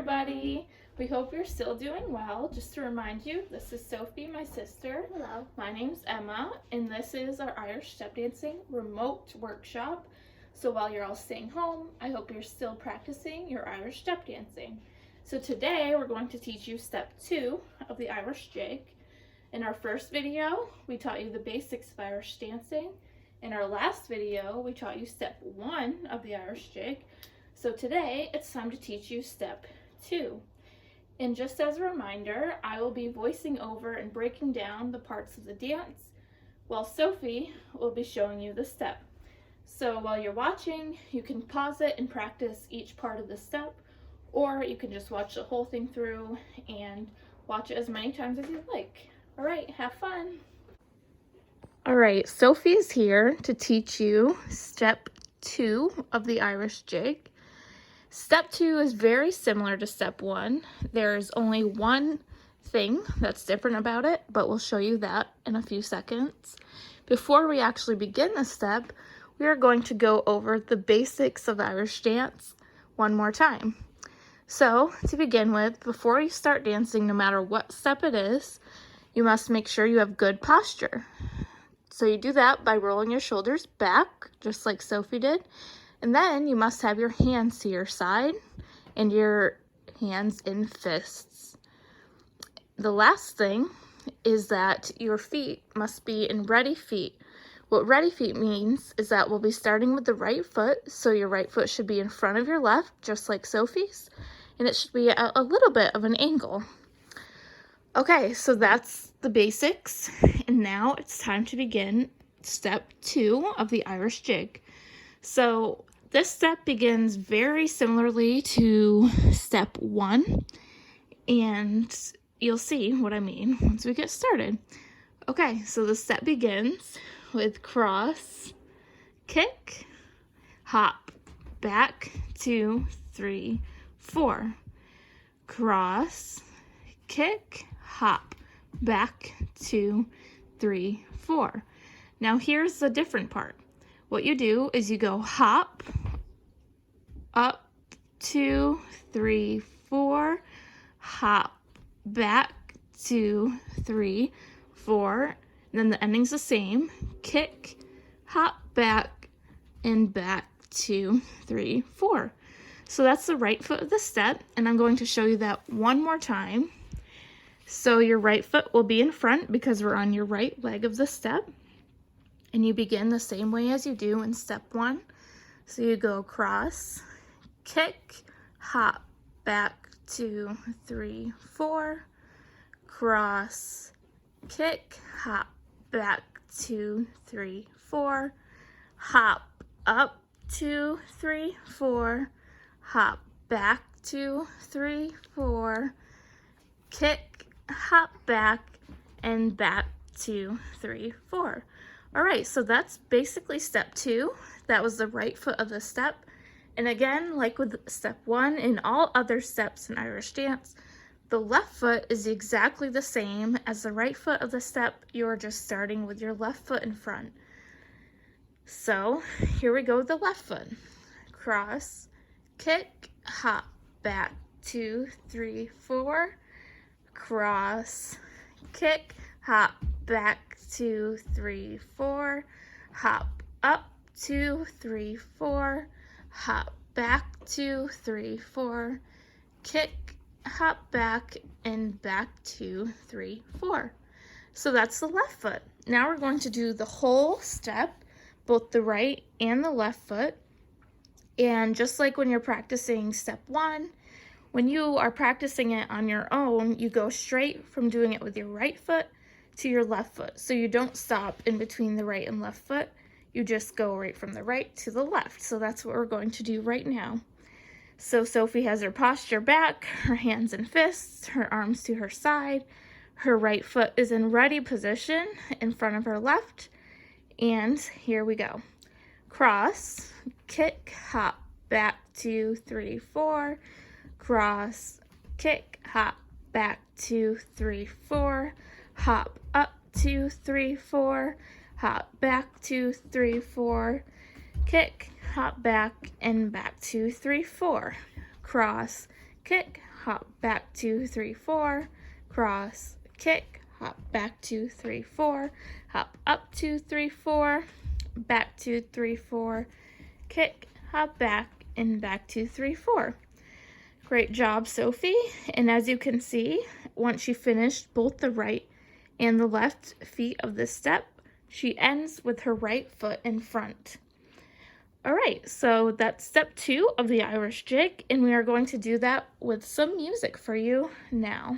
everybody. We hope you're still doing well. Just to remind you, this is Sophie, my sister. Hello. My name's Emma, and this is our Irish step dancing remote workshop. So while you're all staying home, I hope you're still practicing your Irish step dancing. So today we're going to teach you step 2 of the Irish jig. In our first video, we taught you the basics of Irish dancing. In our last video, we taught you step 1 of the Irish jig. So today, it's time to teach you step 2. And just as a reminder, I will be voicing over and breaking down the parts of the dance, while Sophie will be showing you the step. So while you're watching, you can pause it and practice each part of the step, or you can just watch the whole thing through and watch it as many times as you'd like. All right, have fun. All right, Sophie's here to teach you step 2 of the Irish jig. Step 2 is very similar to step 1. There's only one thing that's different about it, but we'll show you that in a few seconds. Before we actually begin the step, we are going to go over the basics of Irish dance one more time. So, to begin with, before you start dancing, no matter what step it is, you must make sure you have good posture. So you do that by rolling your shoulders back, just like Sophie did. And then you must have your hands to your side and your hands in fists. The last thing is that your feet must be in ready feet. What ready feet means is that we'll be starting with the right foot, so your right foot should be in front of your left, just like Sophie's, and it should be at a little bit of an angle. Okay, so that's the basics, and now it's time to begin step 2 of the Irish jig. So this step begins very similarly to step 1, and you'll see what I mean once we get started. Okay, so the step begins with cross, kick, hop, back, 2, 3, 4. Cross, kick, hop, back, 2, 3, 4. Now here's the different part. What you do is you go hop, up, 2, 3, 4, hop, back, 2, 3, 4, and then the ending's the same, kick, hop, back, and back, 2, 3, 4. So that's the right foot of the step, and I'm going to show you that one more time. So your right foot will be in front because we're on your right leg of the step. And you begin the same way as you do in step 1. So you go cross, kick, hop, back, 2, 3, 4. Cross, kick, hop, back, 2, 3, 4. Hop, up, 2, 3, 4. Hop, back, 2, 3, 4. Kick, hop, back, and back, 2, 3, 4. All right, so that's basically step 2. That was the right foot of the step. And again, like with step 1 and all other steps in Irish dance, the left foot is exactly the same as the right foot of the step. You're just starting with your left foot in front. So here we go with the left foot. Cross, kick, hop, back, 2, 3, 4. Cross, kick, hop, back, 2, 3, 4. Hop, up, 2, 3, 4. Hop, back, 2, 3, 4. Kick, hop, back, and back, 2, 3, 4. So that's the left foot. Now we're going to do the whole step, both the right and the left foot. And just like when you're practicing step 1, when you are practicing it on your own, you go straight from doing it with your right foot to your left foot. So you don't stop in between the right and left foot. You just go right from the right to the left. So that's what we're going to do right now. So Sophie has her posture back, her hands in fists, her arms to her side. Her right foot is in ready position in front of her left. And here we go. Cross, kick, hop, back, 2, 3, 4. Cross, kick, hop, back, 2, 3, 4. Hop, up, 2, 3, 4. Hop, back, 2, 3, 4. Kick, hop back, and back, 2, 3, 4. Cross, kick, hop back 2, 3, 4, cross, kick, hop back 2, 3, 4, hop up 2, 3, 4, back 2, 3, 4, kick, hop back, and back 2, 3, 4. Great job, Sophie. And as you can see, once she finished both the right and the left feet of this step, she ends with her right foot in front. All right, so that's step 2 of the Irish jig, and we are going to do that with some music for you now.